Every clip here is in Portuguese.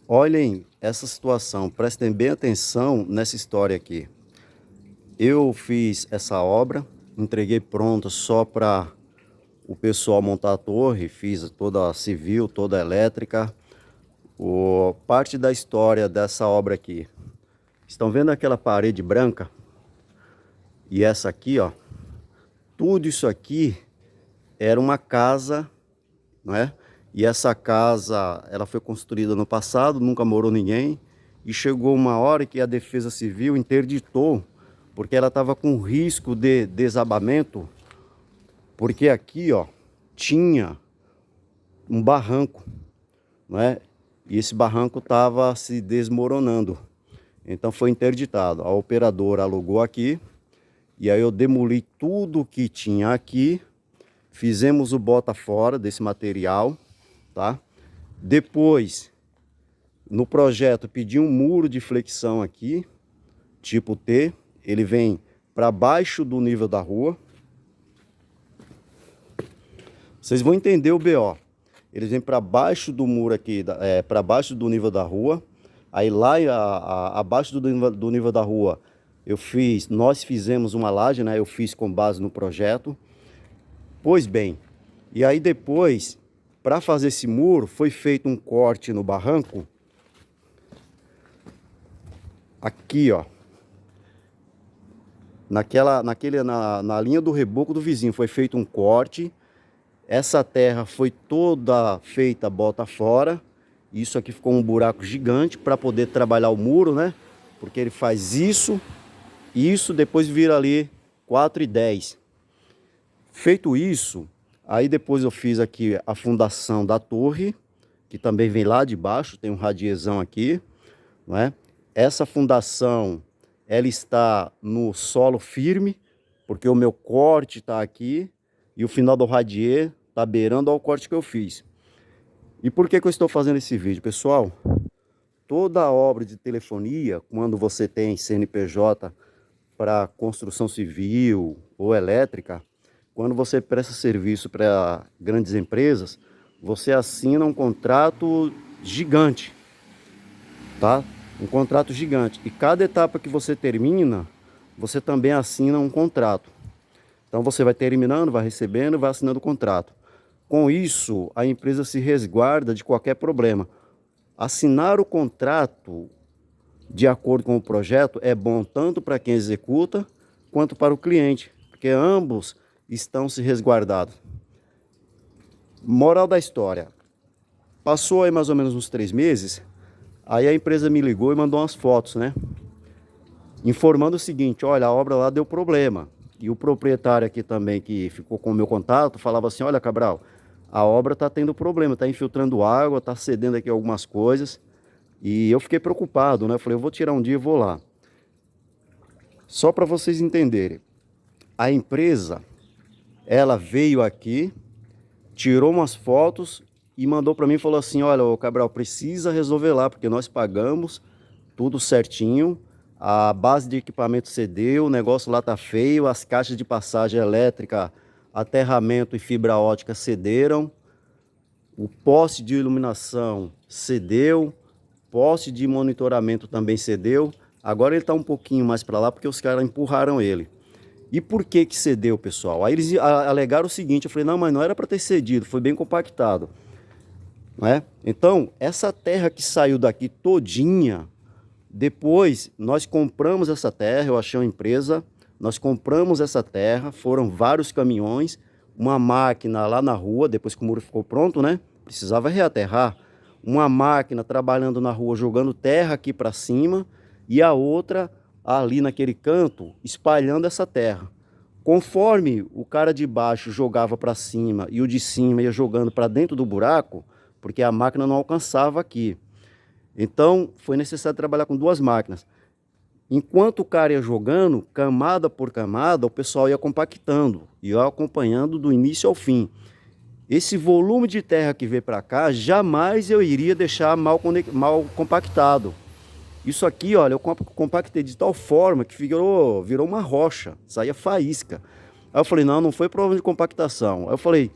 Olhem essa situação, prestem bem atenção nessa história aqui. Eu fiz essa obra, entreguei pronta só para o pessoal montar a torre, fiz toda a civil, toda a elétrica. Parte da história dessa obra aqui. Estão vendo aquela parede branca? E essa aqui, ó. Tudo isso aqui era uma casa, não é? E essa casa, ela foi construída no passado, nunca morou ninguém. E chegou uma hora que a Defesa Civil interditou, porque ela estava com risco de desabamento, porque aqui, ó, tinha um barranco, não é? E esse barranco estava se desmoronando. Então foi interditado. A operadora alugou aqui, e aí eu demoli tudo que tinha aqui, fizemos o bota fora desse material, tá? Depois, no projeto, pedi um muro de flexão aqui, tipo T. Ele vem para baixo do nível da rua. Vocês vão entender o BO. Ele vem para baixo do muro aqui, para baixo do nível da rua. Aí lá abaixo do nível da rua, nós fizemos uma laje, né? Eu fiz com base no projeto. Pois bem, e aí depois, para fazer esse muro, foi feito um corte no barranco. Aqui, ó. Na linha do reboco do vizinho foi feito um corte. Essa terra foi toda feita bota fora. Isso aqui ficou um buraco gigante para poder trabalhar o muro, né? Porque ele faz isso, depois vira ali 4,10. Feito isso, aí depois eu fiz aqui a fundação da torre, que também vem lá de baixo, tem um radiezão aqui, não é? Essa fundação, ela está no solo firme, porque o meu corte está aqui e o final do radier está beirando ao corte que eu fiz. E por que eu estou fazendo esse vídeo, pessoal? Toda obra de telefonia, quando você tem CNPJ para construção civil ou elétrica, quando você presta serviço para grandes empresas, você assina um contrato gigante, tá? Um contrato gigante. E cada etapa que você termina, você também assina um contrato. Então você vai terminando, vai recebendo, vai assinando o contrato. Com isso, a empresa se resguarda de qualquer problema. Assinar o contrato de acordo com o projeto é bom tanto para quem executa quanto para o cliente, porque ambos estão se resguardados. Moral da história. Passou aí mais ou menos uns 3 meses, aí a empresa me ligou e mandou umas fotos, né? Informando o seguinte, olha, a obra lá deu problema. E o proprietário aqui também, que ficou com o meu contato, falava assim, olha, Cabral, a obra está tendo problema, está infiltrando água, está cedendo aqui algumas coisas. E eu fiquei preocupado, né? Eu falei, eu vou tirar um dia e vou lá. Só para vocês entenderem, a empresa, ela veio aqui, tirou umas fotos e mandou para mim e falou assim, olha, o Cabral, precisa resolver lá, porque nós pagamos tudo certinho, a base de equipamento cedeu, o negócio lá tá feio, as caixas de passagem elétrica, aterramento e fibra ótica cederam, o poste de iluminação cedeu, poste de monitoramento também cedeu. Agora ele está um pouquinho mais para lá porque os caras empurraram ele. E por que que cedeu, pessoal? Aí eles alegaram o seguinte, eu falei, não, mas não era para ter cedido, foi bem compactado. Não é? Então, essa terra que saiu daqui todinha, depois nós compramos essa terra, eu achei uma empresa, nós compramos essa terra, foram vários caminhões, uma máquina lá na rua, depois que o muro ficou pronto, né? Precisava reaterrar. Uma máquina trabalhando na rua, jogando terra aqui para cima, e a outra ali naquele canto, espalhando essa terra. Conforme o cara de baixo jogava para cima e o de cima ia jogando para dentro do buraco, porque a máquina não alcançava aqui. Então, foi necessário trabalhar com 2 máquinas. Enquanto o cara ia jogando, camada por camada, o pessoal ia compactando, ia acompanhando do início ao fim. Esse volume de terra que veio para cá, jamais eu iria deixar mal compactado. Isso aqui, olha, eu compactei de tal forma que virou uma rocha, saía faísca. Aí eu falei, não, não foi problema de compactação. Aí eu falei,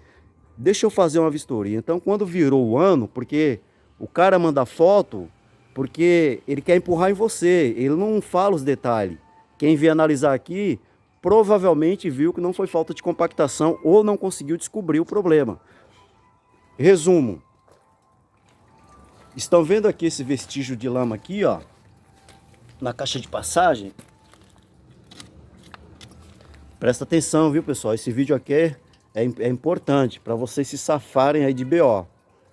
deixa eu fazer uma vistoria. Então, quando virou o ano, porque o cara manda foto porque ele quer empurrar em você, ele não fala os detalhes. Quem vier analisar aqui, provavelmente viu que não foi falta de compactação ou não conseguiu descobrir o problema. Resumo. Estão vendo aqui esse vestígio de lama aqui, ó, na caixa de passagem? Presta atenção, viu, pessoal? Esse vídeo aqui é importante para vocês se safarem aí de BO,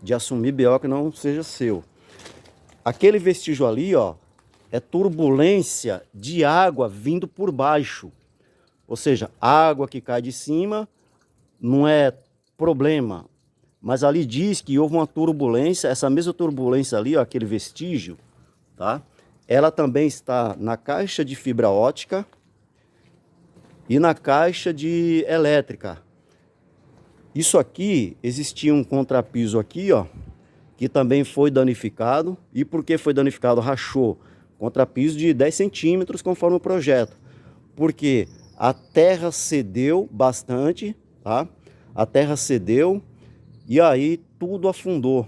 de assumir BO que não seja seu. Aquele vestígio ali, ó, é turbulência de água vindo por baixo. Ou seja, água que cai de cima não é problema. Mas ali diz que houve uma turbulência, essa mesma turbulência ali, ó, aquele vestígio, tá? Ela também está na caixa de fibra ótica e na caixa de elétrica. Isso aqui, existia um contrapiso aqui, ó, que também foi danificado. E por que foi danificado? Rachou. Contrapiso de 10 centímetros conforme o projeto. Porque a terra cedeu bastante, tá? A terra cedeu e aí tudo afundou.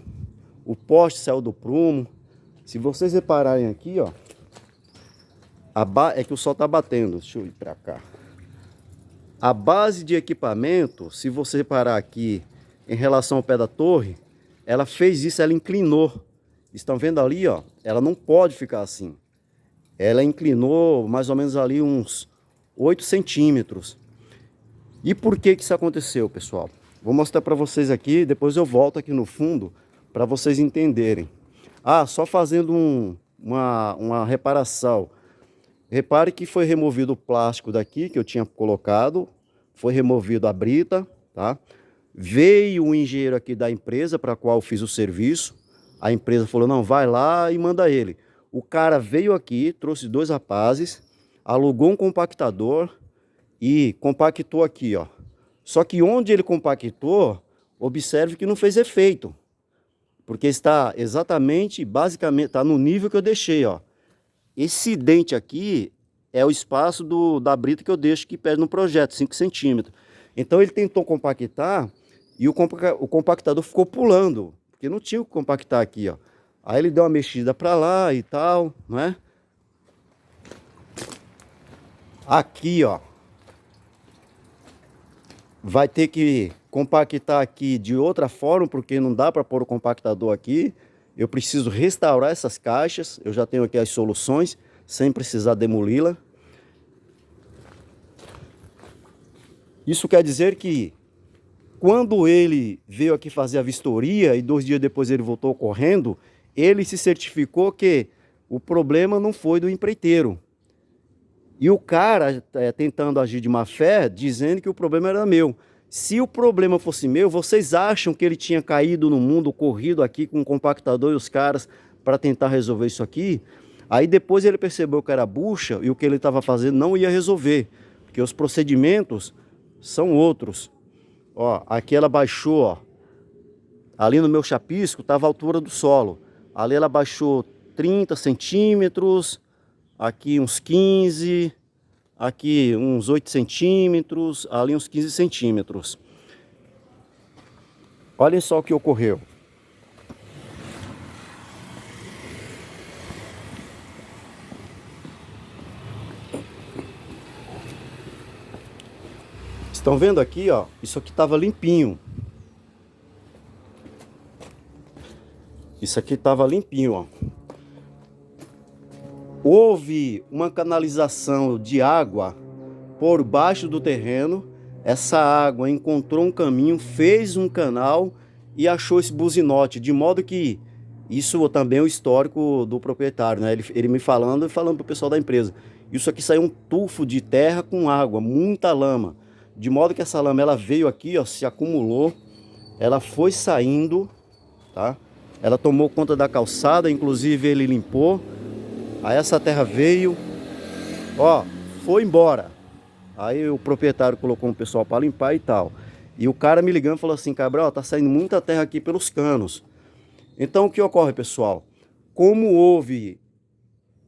O poste saiu do prumo. Se vocês repararem aqui, ó, é que o sol tá batendo. Deixa eu ir para cá. A base de equipamento, se você reparar aqui em relação ao pé da torre, ela fez isso, ela inclinou. Estão vendo ali, ó? Ela não pode ficar assim. Ela inclinou mais ou menos ali uns 8 centímetros. E por que que isso aconteceu, pessoal? Vou mostrar para vocês aqui, depois eu volto aqui no fundo para vocês entenderem. Ah, só fazendo uma reparação. Repare que foi removido o plástico daqui que eu tinha colocado, foi removido a brita, tá? Veio o engenheiro aqui da empresa para a qual eu fiz o serviço. A empresa falou, não, vai lá e manda ele. O cara veio aqui, trouxe 2 rapazes, alugou um compactador e compactou aqui, ó. Só que onde ele compactou, observe que não fez efeito. Porque está exatamente, basicamente, está no nível que eu deixei, ó. Esse dente aqui é o espaço da brita que eu deixo que pede no projeto, 5 centímetros. Então ele tentou compactar e o compactador ficou pulando, porque não tinha o que compactar aqui, ó. Aí ele deu uma mexida para lá e tal, não é? Aqui, ó, vai ter que compactar aqui de outra forma, porque não dá para pôr o compactador aqui. Eu preciso restaurar essas caixas. Eu já tenho aqui as soluções, sem precisar demoli-la. Isso quer dizer que quando ele veio aqui fazer a vistoria e 2 dias depois ele voltou correndo, ele se certificou que o problema não foi do empreiteiro. E o cara tentando agir de má fé, dizendo que o problema era meu. Se o problema fosse meu, vocês acham que ele tinha caído no mundo, corrido aqui com o compactador e os caras para tentar resolver isso aqui? Aí depois ele percebeu que era bucha e o que ele estava fazendo não ia resolver, porque os procedimentos são outros. Ó, aqui ela baixou, ó. Ali no meu chapisco estava a altura do solo. Ali ela baixou 30 centímetros, aqui uns 15, aqui uns 8 centímetros, ali uns 15 centímetros. Olhem só o que ocorreu. Estão vendo aqui, ó? Isso aqui estava limpinho. Isso aqui estava limpinho, ó. Houve uma canalização de água por baixo do terreno. Essa água encontrou um caminho, fez um canal e achou esse buzinote. De modo que isso também é o histórico do proprietário, né? Ele me falando e falando para o pessoal da empresa. Isso aqui saiu um tufo de terra com água, muita lama. De modo que essa lama ela veio aqui, ó, se acumulou. Ela foi saindo, tá? Ela tomou conta da calçada, inclusive ele limpou. Aí essa terra veio, ó, foi embora. Aí o proprietário colocou um pessoal para limpar e tal. E o cara me ligando falou assim, Cabral, tá saindo muita terra aqui pelos canos. Então o que ocorre, pessoal? Como houve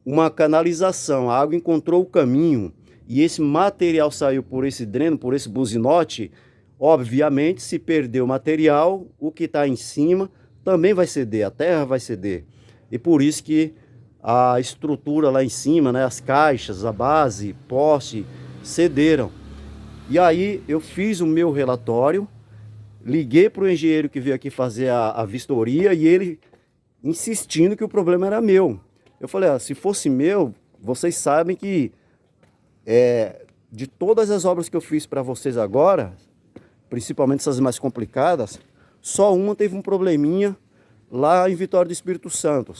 uma canalização, a água encontrou o caminho e esse material saiu por esse dreno, por esse buzinote, obviamente se perdeu o material, o que está em cima também vai ceder, a terra vai ceder. e por isso que a estrutura lá em cima, né, as caixas, a base, poste, cederam. E aí eu fiz o meu relatório, liguei para o engenheiro que veio aqui fazer a vistoria e ele insistindo que o problema era meu. Eu falei, se fosse meu, vocês sabem que de todas as obras que eu fiz para vocês agora, principalmente essas mais complicadas, só uma teve um probleminha lá em Vitória do Espírito Santo,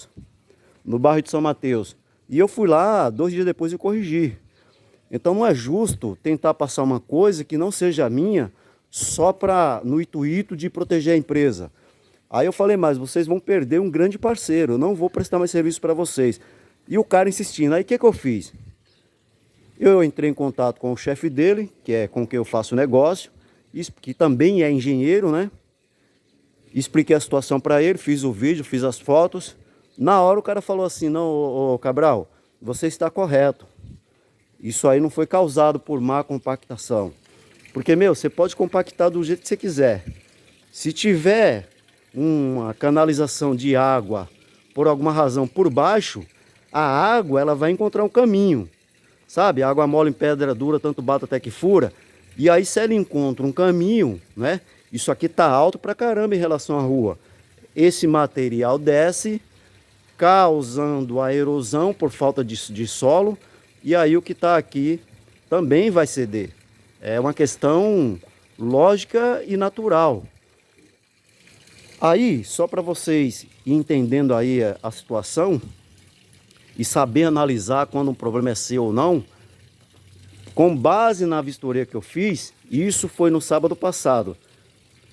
no bairro de São Mateus. E eu fui lá 2 dias depois e corrigi. Então não é justo tentar passar uma coisa que não seja minha só no intuito de proteger a empresa. Aí eu falei, mas vocês vão perder um grande parceiro, eu não vou prestar mais serviço para vocês. E o cara insistindo, aí o que eu fiz? Eu entrei em contato com o chefe dele, que é com quem eu faço negócio, que também é engenheiro, né? Expliquei a situação para ele, fiz o vídeo, fiz as fotos. Na hora o cara falou assim, não, ô Cabral, você está correto. Isso aí não foi causado por má compactação. Porque, você pode compactar do jeito que você quiser. Se tiver uma canalização de água, por alguma razão, por baixo, a água ela vai encontrar um caminho. Sabe? A água mole em pedra dura, tanto bate até que fura. E aí se ela encontra um caminho, né? Isso aqui tá alto pra caramba em relação à rua. Esse material desce, causando a erosão por falta de solo. E aí o que está aqui também vai ceder. É uma questão lógica e natural. Aí, só para vocês entendendo aí a situação e saber analisar quando um problema é seu ou não, com base na vistoria que eu fiz, isso foi no sábado passado.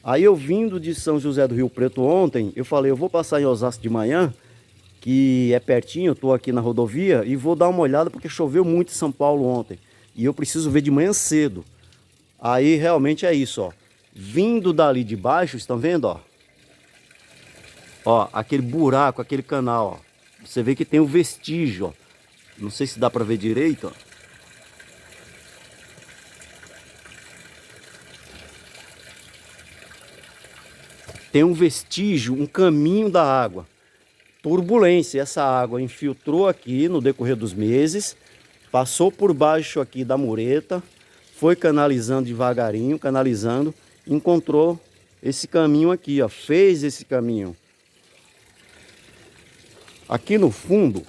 Aí eu vindo de São José do Rio Preto ontem, eu falei, eu vou passar em Osasco de manhã, que é pertinho, eu estou aqui na rodovia, e vou dar uma olhada porque choveu muito em São Paulo ontem. E eu preciso ver de manhã cedo. Aí realmente é isso, ó. Vindo dali de baixo, estão vendo, ó? Ó, aquele buraco, aquele canal, ó. Você vê que tem um vestígio, ó. Não sei se dá para ver direito, ó. Tem um vestígio, um caminho da água. Turbulência, essa água infiltrou aqui no decorrer dos meses, passou por baixo aqui da mureta, foi canalizando devagarinho, canalizando, encontrou esse caminho aqui, ó, fez esse caminho. Aqui no fundo,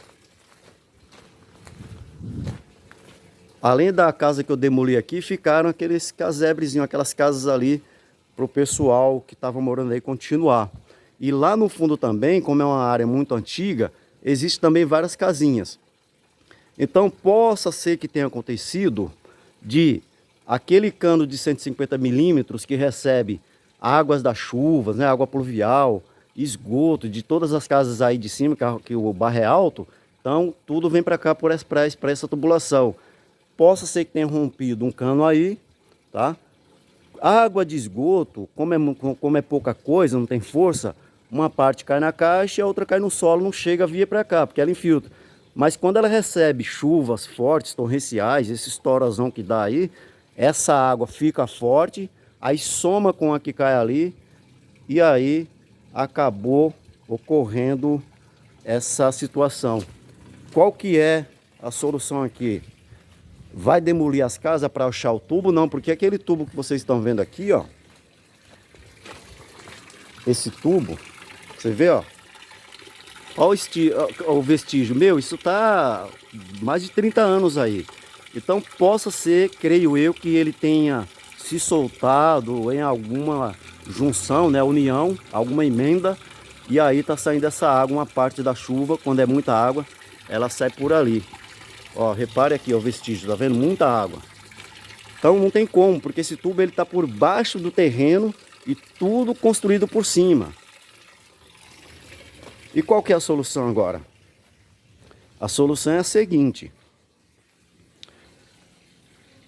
além da casa que eu demoli aqui, ficaram aqueles casebrezinhos, aquelas casas ali para o pessoal que estava morando aí continuar. E lá no fundo também, como é uma área muito antiga, existe também várias casinhas. Então possa ser que tenha acontecido de aquele cano de 150 milímetros que recebe águas das chuvas, né, água pluvial, esgoto de todas as casas aí de cima, que o barro é alto, então tudo vem para cá por essa tubulação. Possa ser que tenha rompido um cano aí, tá? Água de esgoto, como é pouca coisa, não tem força, uma parte cai na caixa e a outra cai no solo, não chega via para cá, porque ela infiltra. Mas quando ela recebe chuvas fortes, torrenciais, esse estourozão que dá aí, essa água fica forte, aí soma com a que cai ali, e aí acabou ocorrendo essa situação. Qual que é a solução aqui? Vai demolir as casas para achar o tubo? Não, porque aquele tubo que vocês estão vendo aqui, ó. Esse tubo, você vê, ó. Olha o vestígio. Isso tá mais de 30 anos aí. Então possa ser, creio eu, que ele tenha se soltado em alguma junção, né, união, alguma emenda. E aí tá saindo essa água, uma parte da chuva, quando é muita água, ela sai por ali. Ó, repare aqui, ó, o vestígio, tá vendo? Muita água. Então não tem como, porque esse tubo ele tá por baixo do terreno e tudo construído por cima. E qual que é a solução agora? A solução é a seguinte: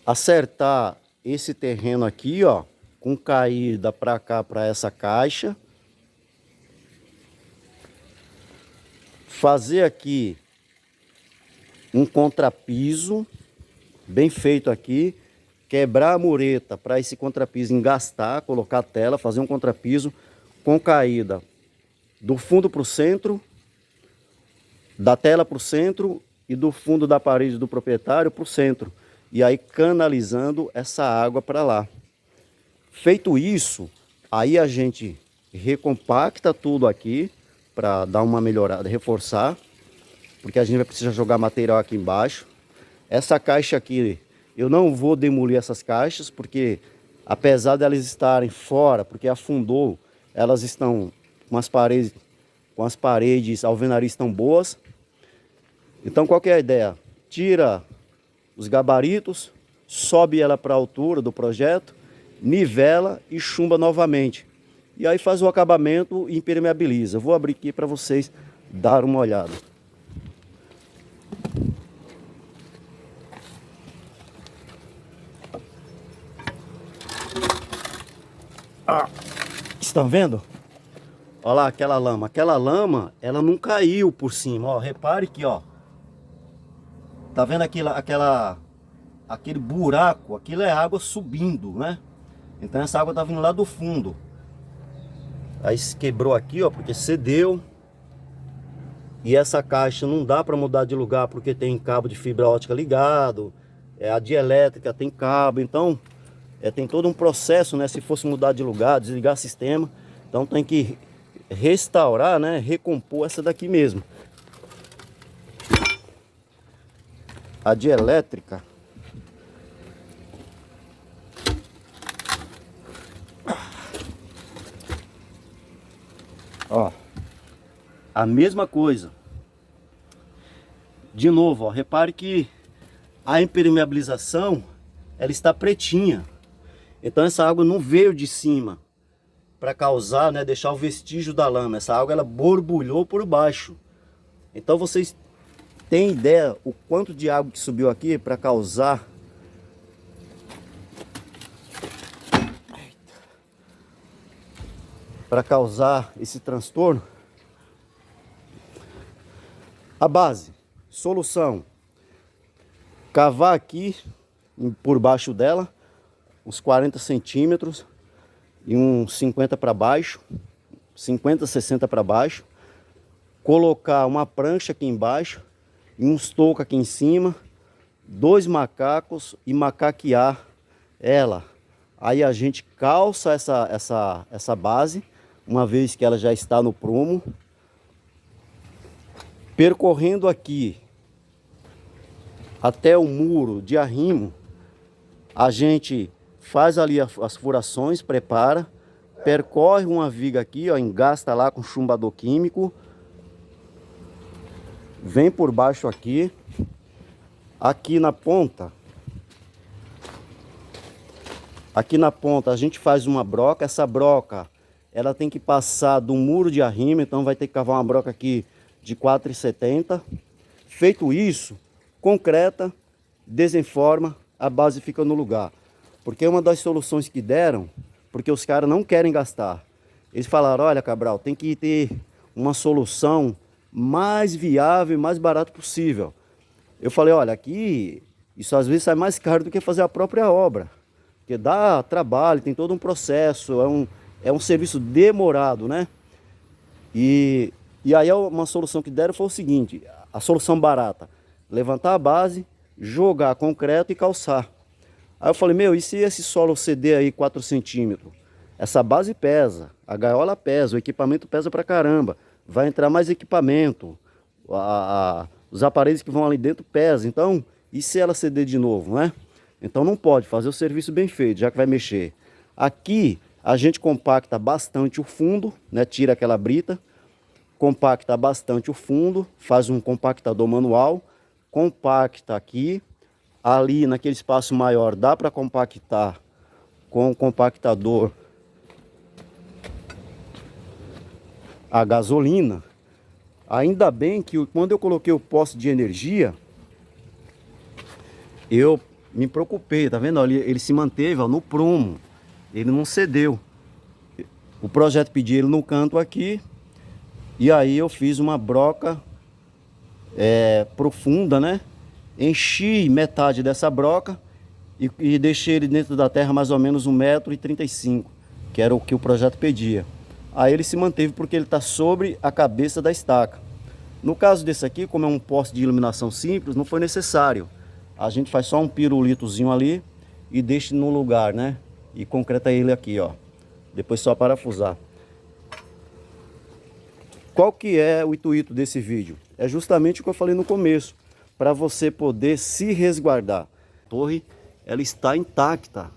acertar esse terreno aqui, ó, com caída para cá, para essa caixa. Fazer aqui um contrapiso bem feito aqui, quebrar a mureta para esse contrapiso engastar, colocar a tela, fazer um contrapiso com caída do fundo para o centro, da tela para o centro e do fundo da parede do proprietário para o centro. E aí canalizando essa água para lá. Feito isso, aí a gente recompacta tudo aqui para dar uma melhorada, reforçar, porque a gente vai precisar jogar material aqui embaixo. Essa caixa aqui, eu não vou demolir essas caixas, porque apesar de elas estarem fora, porque afundou, elas estão com as paredes alvenarias estão boas. Então qual que é a ideia? Tira os gabaritos, sobe ela para a altura do projeto, nivela e chumba novamente. E aí faz o acabamento e impermeabiliza. Eu vou abrir aqui para vocês dar uma olhada. Estão vendo? Olha lá aquela lama. Aquela lama, ela não caiu por cima. Ó, repare que, ó. Tá vendo aquele buraco? Aquilo é água subindo, né? Então essa água tá vindo lá do fundo. Aí se quebrou aqui, ó, porque cedeu. E essa caixa não dá para mudar de lugar porque tem cabo de fibra ótica ligado. A dielétrica tem cabo, então tem todo um processo, né? Se fosse mudar de lugar, desligar o sistema, então tem que restaurar, né? Recompor essa daqui mesmo. A dielétrica, ó, a mesma coisa. De novo, ó, repare que a impermeabilização ela está pretinha. Então essa água não veio de cima para causar, né, deixar o vestígio da lama. Essa água ela borbulhou por baixo. Então vocês têm ideia o quanto de água que subiu aqui para causar esse transtorno? A base, solução: cavar aqui por baixo dela uns 40 centímetros e uns 50 para baixo, 50, 60 para baixo, colocar uma prancha aqui embaixo e uns tocos aqui em cima, 2 macacos e macaquear ela. Aí a gente calça essa base, uma vez que ela já está no prumo, percorrendo aqui até o muro de arrimo. A gente faz ali as furações, prepara, percorre uma viga aqui, ó, engasta lá com chumbador químico, vem por baixo aqui, aqui na ponta a gente faz uma broca. Essa broca ela tem que passar do muro de arrimo, então vai ter que cavar uma broca aqui de 4,70. Feito isso, concreta, desenforma, a base fica no lugar. Porque uma das soluções que deram, porque os caras não querem gastar, eles falaram: olha, Cabral, tem que ter uma solução mais viável e mais barato possível. Eu falei: olha, aqui isso às vezes sai mais caro do que fazer a própria obra, porque dá trabalho, tem todo um processo, é um serviço demorado, né? E aí uma solução que deram foi o seguinte: a solução barata: levantar a base, jogar concreto e calçar. Aí eu falei: meu, e se esse solo ceder aí 4 centímetros? Essa base pesa, a gaiola pesa, o equipamento pesa pra caramba, vai entrar mais equipamento, os aparelhos que vão ali dentro pesam. Então, e se ela ceder de novo, né? Então não pode fazer o serviço bem feito, já que vai mexer. Aqui a gente compacta bastante o fundo, né? Tira aquela brita, compacta bastante o fundo, faz um compactador manual, compacta aqui. Ali naquele espaço maior dá para compactar com o compactador a gasolina. Ainda bem que quando eu coloquei o poste de energia, eu me preocupei, tá vendo? Ele se manteve, ó, no prumo, ele não cedeu. O projeto pediu ele no canto aqui, e aí eu fiz uma broca profunda, né? Enchi metade dessa broca e deixei ele dentro da terra mais ou menos 1,35 m, que era o que o projeto pedia. Aí ele se manteve porque ele está sobre a cabeça da estaca. No caso desse aqui, como é um poste de iluminação simples, não foi necessário. A gente faz só um pirulitozinho ali e deixa no lugar, né? E concreta ele aqui, ó. Depois só parafusar. Qual que é o intuito desse vídeo? É justamente o que eu falei no começo, para você poder se resguardar. A torre, ela está intacta,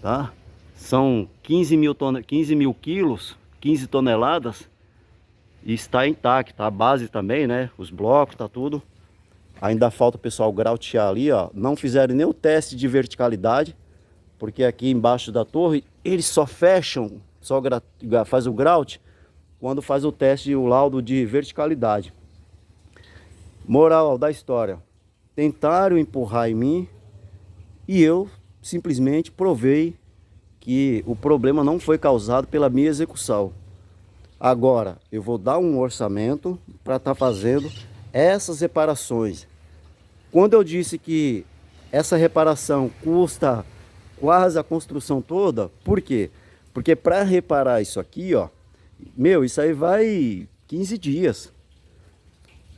tá? São 15 mil quilos, 15 toneladas, e está intacta. A base também, né? Os blocos, tá tudo. Ainda falta o pessoal grautear ali, ó. Não fizeram nem o teste de verticalidade, porque aqui embaixo da torre, eles só fecham, só faz o grout quando faz o teste, o laudo de verticalidade. Moral da história: tentaram empurrar em mim e eu simplesmente provei que o problema não foi causado pela minha execução. Agora eu vou dar um orçamento para estar fazendo essas reparações. Quando eu disse que essa reparação custa quase a construção toda, por quê? Porque para reparar isso aqui, ó, meu, isso aí vai 15 dias,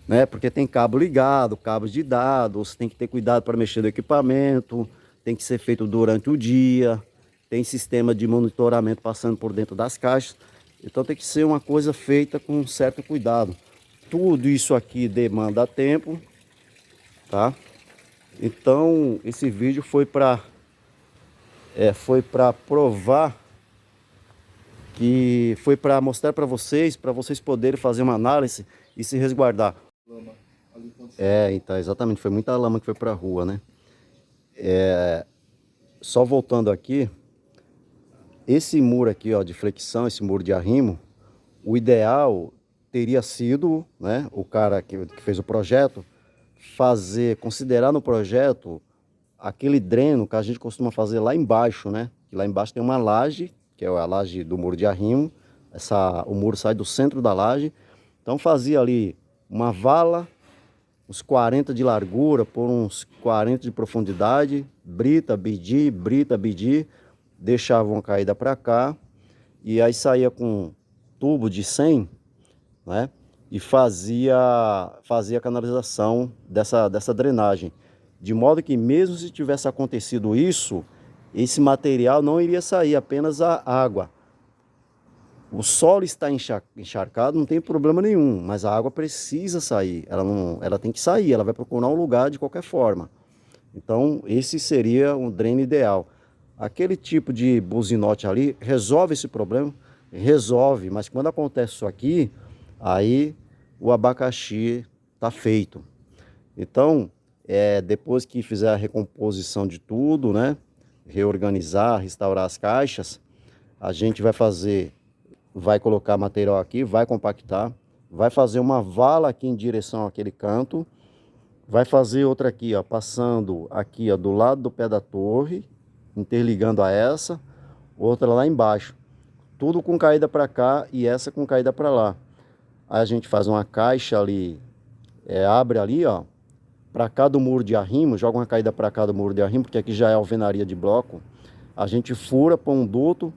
né? Porque tem cabo ligado, cabos de dados, tem que ter cuidado para mexer no equipamento, tem que ser feito durante o dia, tem sistema de monitoramento passando por dentro das caixas. Então tem que ser uma coisa feita com um certo cuidado. Tudo isso aqui demanda tempo, tá? Então esse vídeo foi para provar, que foi para mostrar para vocês poderem fazer uma análise e se resguardar. Então exatamente, foi muita lama que foi para a rua, né? Só voltando aqui, esse muro aqui, ó, de flexão, esse muro de arrimo, o ideal teria sido, né, o cara que fez o projeto, considerar no projeto aquele dreno que a gente costuma fazer lá embaixo, né? Que lá embaixo tem uma laje, que é a laje do muro de arrimo. O muro sai do centro da laje. Então fazia ali uma vala, uns 40 de largura por uns 40 de profundidade, brita, bidi, deixava uma caída para cá e aí saía com um tubo de 100, né? E fazia a canalização dessa drenagem. De modo que mesmo se tivesse acontecido isso, esse material não iria sair, apenas a água. O solo está encharcado, não tem problema nenhum, mas a água precisa sair. Ela tem que sair, ela vai procurar um lugar de qualquer forma. Então esse seria um dreno ideal. Aquele tipo de buzinote ali resolve esse problema? Resolve, mas quando acontece isso aqui, aí o abacaxi está feito. Então, depois que fizer a recomposição de tudo, né? Reorganizar, restaurar as caixas, a gente vai colocar material aqui, vai compactar, vai fazer uma vala aqui em direção àquele canto, vai fazer outra aqui, ó, passando aqui, ó, do lado do pé da torre, interligando a essa, outra lá embaixo, tudo com caída para cá e essa com caída para lá. Aí a gente faz uma caixa ali, abre ali, ó, para cá do muro de arrimo, joga uma caída para cá do muro de arrimo, porque aqui já é alvenaria de bloco. A gente fura, põe um duto,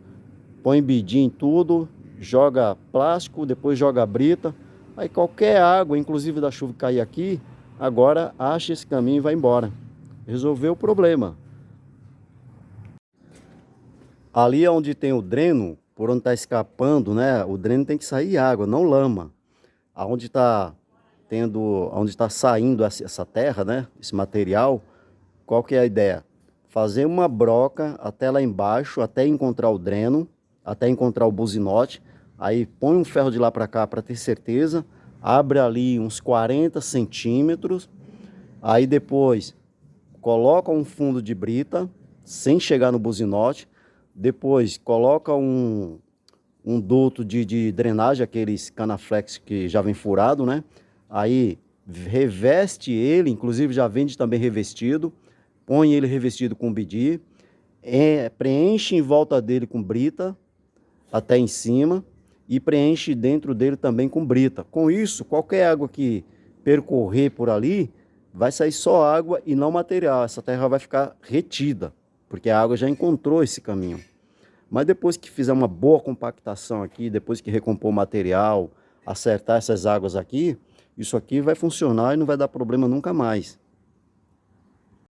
põe bidi em tudo, joga plástico, depois joga brita. Aí qualquer água, inclusive da chuva que cair aqui, agora acha esse caminho e vai embora. Resolveu o problema. Ali onde tem o dreno, por onde está escapando, né? O dreno tem que sair água, não lama. Onde está saindo essa terra, né? Esse material, qual que é a ideia? Fazer uma broca até lá embaixo, até encontrar o dreno, até encontrar o buzinote. Aí põe um ferro de lá para cá para ter certeza. Abre ali uns 40 centímetros. Aí depois coloca um fundo de brita, sem chegar no buzinote. Depois coloca um duto de drenagem, aqueles canaflex que já vem furado, né? Aí reveste ele, inclusive já vende também revestido. Põe ele revestido com bidi. Preenche em volta dele com brita, até em cima. E preenche dentro dele também com brita. Com isso, qualquer água que percorrer por ali, vai sair só água e não material. Essa terra vai ficar retida, porque a água já encontrou esse caminho. Mas depois que fizer uma boa compactação aqui, depois que recompor o material, acertar essas águas aqui, isso aqui vai funcionar e não vai dar problema nunca mais.